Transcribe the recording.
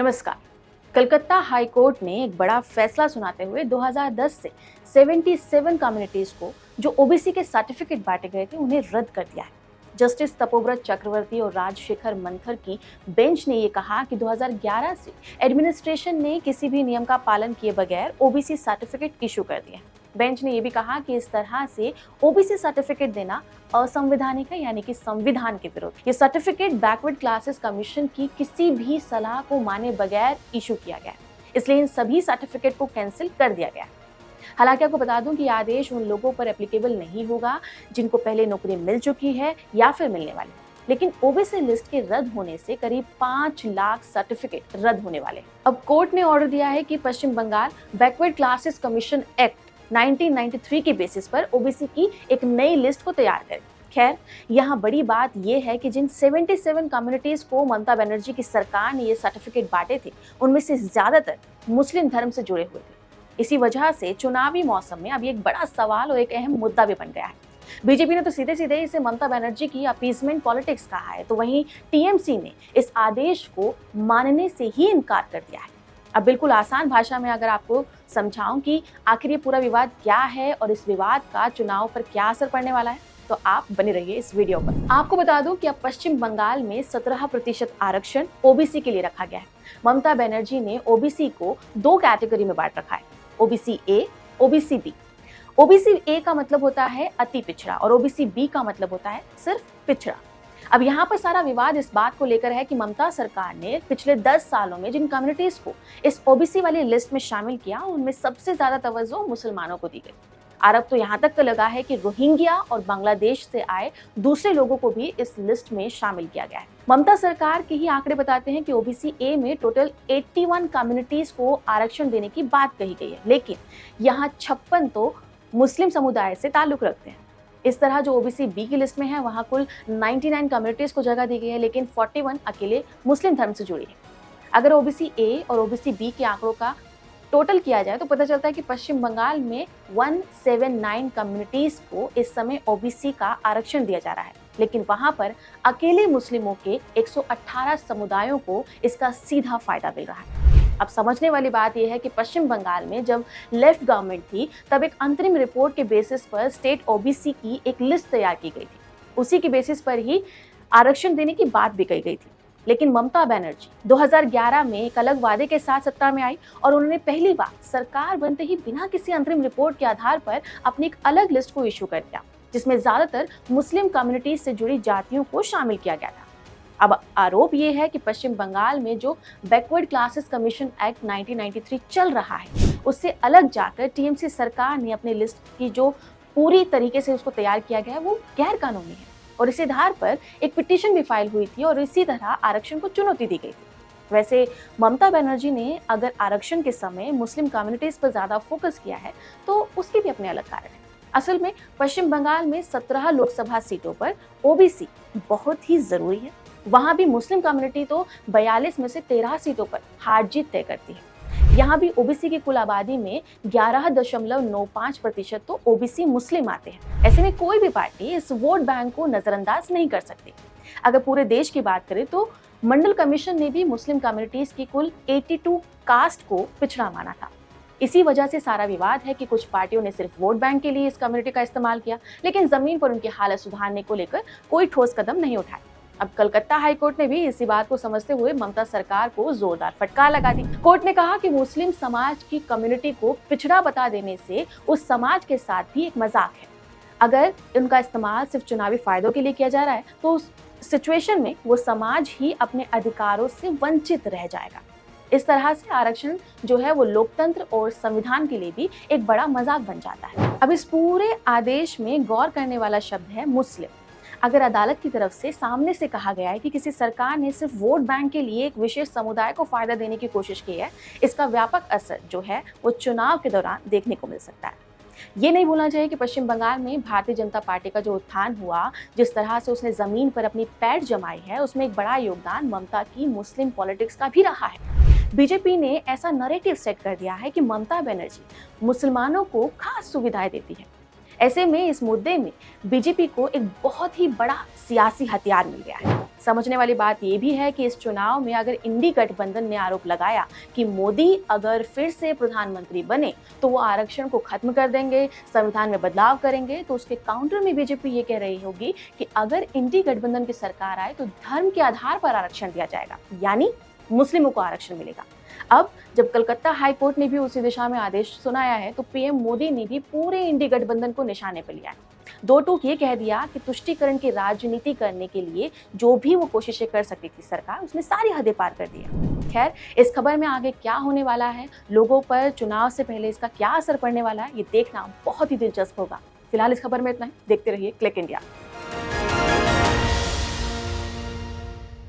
नमस्कार। Calcutta high court ने एक बड़ा फैसला सुनाते हुए 2010 से 77 कम्युनिटीज को जो ओबीसी के सर्टिफिकेट बांटे गए थे उन्हें रद्द कर दिया है। जस्टिस तपोव्रत चक्रवर्ती और राजशेखर मंथर की बेंच ने ये कहा कि 2011 से एडमिनिस्ट्रेशन ने किसी भी नियम का पालन किए बगैर ओबीसी सर्टिफिकेट इशू कर दिए। बेंच ने यह भी कहा कि इस तरह से ओबीसी सर्टिफिकेट देना असंवैधानिक है, यानी कि संविधान के विरुद्ध। ये सर्टिफिकेट बैकवर्ड क्लासेस कमीशन की किसी भी सलाह को माने बगैर इशू किया गया, इसलिए इन सभी सर्टिफिकेट को कैंसिल कर दिया गया। हालांकि आपको बता दूं कि यह आदेश उन लोगों पर एप्लीकेबल नहीं होगा जिनको पहले नौकरी मिल चुकी है या फिर मिलने वाली, लेकिन ओबीसी लिस्ट के रद्द होने से करीब 5 लाख सर्टिफिकेट रद्द होने वाले। अब कोर्ट ने ऑर्डर दिया है कि Paschim Bangal backward classes commission act 1993 के बेसिस पर ओबीसी की एक नई लिस्ट को तैयार करे। खैर, यहाँ बड़ी बात यह है कि जिन 77 कम्युनिटीज को ममता बनर्जी की सरकार ने ये सर्टिफिकेट बांटे थे, उनमें से ज्यादातर मुस्लिम धर्म से जुड़े हुए थे। इसी वजह से चुनावी मौसम में अब एक बड़ा सवाल और एक अहम मुद्दा भी बन गया है। बीजेपी ने तो सीधे सीधे इसे ममता बनर्जी की अपीजमेंट पॉलिटिक्स कहा है, तो वहीं टीएमसी ने इस आदेश को मानने से ही इनकार कर दिया है। अब बिल्कुल आसान भाषा में अगर आपको समझाऊं कि आखिर ये पूरा विवाद क्या है और इस विवाद का चुनाव पर क्या असर पड़ने वाला है, तो आप बने रहिए इस वीडियो पर। आपको बता दूं कि अब पश्चिम बंगाल में 17% आरक्षण ओबीसी के लिए रखा गया है। ममता बनर्जी ने ओबीसी को 2 कैटेगरी में बांट रखा है, OBC A, OBC B. OBC A का मतलब होता है अति पिछड़ा और ओबीसी बी का मतलब होता है सिर्फ पिछड़ा। अब यहाँ पर सारा विवाद इस बात को लेकर है कि ममता सरकार ने पिछले 10 सालों में जिन कम्युनिटीज को इस ओबीसी वाली लिस्ट में शामिल किया, उनमें सबसे ज्यादा तवज्जो मुसलमानों को दी गई। आरोप तो यहाँ तक लगा है कि रोहिंग्या और बांग्लादेश से आए दूसरे लोगों को भी इस लिस्ट में शामिल किया गया है। ममता सरकार के ही आंकड़े बताते हैं कि ओबीसी ए में टोटल 81 कम्युनिटीज को आरक्षण देने की बात कही गई है, लेकिन यहाँ 56 तो मुस्लिम समुदाय से ताल्लुक रखते हैं। इस तरह जो ओबीसी बी की लिस्ट में है, वहाँ कुल 99 कम्युनिटीज को जगह दी गई है, लेकिन 41 अकेले मुस्लिम धर्म से जुड़ी है। अगर ओबीसी ए और ओबीसी बी के आंकड़ों का टोटल किया जाए तो पता चलता है कि पश्चिम बंगाल में 179 कम्युनिटीज को इस समय ओबीसी का आरक्षण दिया जा रहा है, लेकिन वहां पर अकेले मुस्लिमों के 118 समुदायों को इसका सीधा फायदा मिल रहा है। अब समझने वाली बात यह है कि पश्चिम बंगाल में जब लेफ्ट गवर्नमेंट थी, तब एक अंतरिम रिपोर्ट के बेसिस पर स्टेट ओबीसी की एक लिस्ट तैयार की गई थी। उसी के बेसिस पर ही आरक्षण देने की बात भी कही गई थी। लेकिन ममता बनर्जी 2011 में एक अलग वादे के साथ सत्ता में आई और उन्होंने पहली बार सरकार बनते ही बिना किसी अंतरिम रिपोर्ट के आधार पर अपनी एक अलग लिस्ट को इशू कर दिया, जिसमें ज्यादातर मुस्लिम कम्युनिटी से जुड़ी जातियों को शामिल किया गया था। अब आरोप ये है कि पश्चिम बंगाल में जो बैकवर्ड क्लासेस कमीशन एक्ट 1993 चल रहा है, उससे अलग जाकर टीएमसी सरकार ने अपनी लिस्ट की जो पूरी तरीके से उसको तैयार किया गया है, वो गैर कानूनी है और इस आधार पर एक पिटीशन भी फाइल हुई थी और इसी तरह आरक्षण को चुनौती दी गई थी। वैसे ममता बनर्जी ने अगर आरक्षण के समय मुस्लिम कम्युनिटीज पर ज्यादा फोकस किया है, तो उसके भी अपने अलग कारण है। असल में पश्चिम बंगाल में 17 लोकसभा सीटों पर ओबीसी बहुत ही जरूरी है। वहां भी मुस्लिम कम्युनिटी तो 42 में से 13 सीटों पर हार जीत तय करती है। यहाँ भी ओबीसी की कुल आबादी में 11.95% तो ओबीसी मुस्लिम आते हैं। ऐसे में कोई भी पार्टी इस वोट बैंक को नजरअंदाज नहीं कर सकती। अगर पूरे देश की बात करें तो मंडल कमीशन ने भी मुस्लिम कम्युनिटीज की कुल 82 कास्ट को पिछड़ा माना था। इसी वजह से सारा विवाद है कि कुछ पार्टियों ने सिर्फ वोट बैंक के लिए इस कम्युनिटी का इस्तेमाल किया, लेकिन जमीन पर उनकी हालत सुधारने को लेकर कोई ठोस कदम नहीं उठाए। अब कलकत्ता हाई कोर्ट ने भी इसी बात को समझते हुए ममता सरकार को जोरदार फटकार लगा दी। कोर्ट ने कहा कि मुस्लिम समाज की कम्युनिटी को पिछड़ा बता देने से उस समाज के साथ भी एक मजाक है। अगर उनका इस्तेमाल सिर्फ चुनावी फायदों के लिए किया जा रहा है, तो उस सिचुएशन में वो समाज ही अपने अधिकारों से वंचित रह जाएगा। इस तरह से आरक्षण जो है वो लोकतंत्र और संविधान के लिए भी एक बड़ा मजाक बन जाता है। अब इस पूरे आदेश में गौर करने वाला शब्द है मुस्लिम। अगर अदालत की तरफ से सामने से कहा गया है कि किसी सरकार ने सिर्फ वोट बैंक के लिए एक विशेष समुदाय को फायदा देने की कोशिश की है, इसका व्यापक असर जो है वो चुनाव के दौरान देखने को मिल सकता है। ये नहीं भूलना चाहिए कि पश्चिम बंगाल में भारतीय जनता पार्टी का जो उत्थान हुआ, जिस तरह से उसने जमीन पर अपनी पैठ जमाई है, उसमें एक बड़ा योगदान ममता की मुस्लिम पॉलिटिक्स का भी रहा है। बीजेपी ने ऐसा नैरेटिव सेट कर दिया है कि ममता बनर्जी मुसलमानों को खास सुविधाएं देती है। ऐसे में इस मुद्दे में बीजेपी को एक बहुत ही बड़ा सियासी हथियार मिल गया है। समझने वाली बात ये भी है कि इस चुनाव में अगर इंडी गठबंधन ने आरोप लगाया कि मोदी अगर फिर से प्रधानमंत्री बने तो वो आरक्षण को खत्म कर देंगे, संविधान में बदलाव करेंगे, तो उसके काउंटर में बीजेपी ये कह रही होगी कि अगर इंडी गठबंधन की सरकार आए तो धर्म के आधार पर आरक्षण दिया जाएगा, यानी मुस्लिमों को आरक्षण मिलेगा। अब जब कलकत्ता हाई कोर्ट ने भी उसी दिशा में आदेश सुनाया है तो पीएम मोदी ने भी पूरे इंडी गठबंधन को निशाने पर लिया है। दो टूक ये कह दिया कि तुष्टीकरण की राजनीति करने के लिए जो भी वो कोशिशें कर सकती थी सरकार, उसने सारी हदें पार कर दिया। खैर, इस खबर में आगे क्या होने वाला है, लोगों पर चुनाव से पहले इसका क्या असर पड़ने वाला है, ये देखना बहुत ही दिलचस्प होगा। फिलहाल इस खबर में इतना ही। देखते रहिए क्लिक इंडिया।